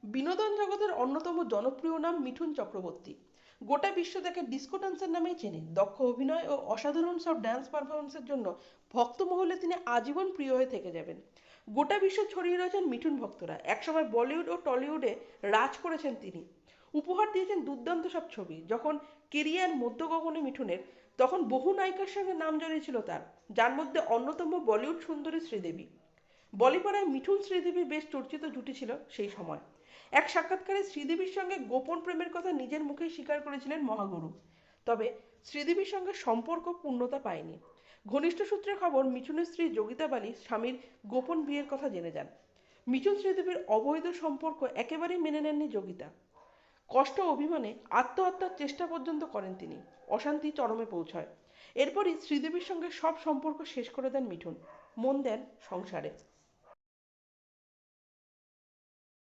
বিনোদন জগতের অন্যতম জনপ্রিয় নাম মিঠুন চক্রবর্তী। গোটা বিশ্ব তাকে ডিস্কো ডান্সার নামেই চেনে। দক্ষ অভিনয় ও অসাধারণ সব ড্যান্স পারফরমেন্সের জন্য ভক্ত মহলে তিনি আজীবন প্রিয় হয়ে থেকে যাবেন। গোটা বিশ্ব ছড়িয়ে রয়েছেন মিঠুন ভক্তরা। একসময় বলিউড ও টলিউডে রাজ করেছেন তিনি। উপহার দিয়েছেন দুর্দান্ত সব ছবি। যখন কেরিয়ার মধ্য গগনে মিঠুনের, তখন বহু নায়িকার সঙ্গে নাম জড়িয়েছিল তার, যার মধ্যে অন্যতম বলিউড সুন্দরী শ্রীদেবী। বলিপাড়ায় মিঠুন শ্রীদেবীর বেশ চর্চিত জুটি ছিল সেই সময়। এক সাক্ষাৎকারে শ্রীদেবীর সঙ্গে গোপন প্রেমের কথা নিজের মুখেই স্বীকার করেছিলেন মহাগুরু। তবে শ্রীদেবীর সঙ্গে সম্পর্ক পূর্ণতা পায়নি। ঘনিষ্ঠ সূত্রে খবর, মিঠুনের স্ত্রী যোগিতা বালি স্বামীর গোপন বিয়ের কথা জেনে যান। মিঠুন শ্রীদেবীর অবৈধ সম্পর্ক একেবারেই মেনে নেননি যোগিতা। কষ্ট অভিমানে আত্মহত্যার চেষ্টা পর্যন্ত করেন তিনি। অশান্তি চরমে পৌঁছয়। এরপরই শ্রীদেবীর সঙ্গে সব সম্পর্ক শেষ করে দেন মিঠুন। মন দেন সংসারে।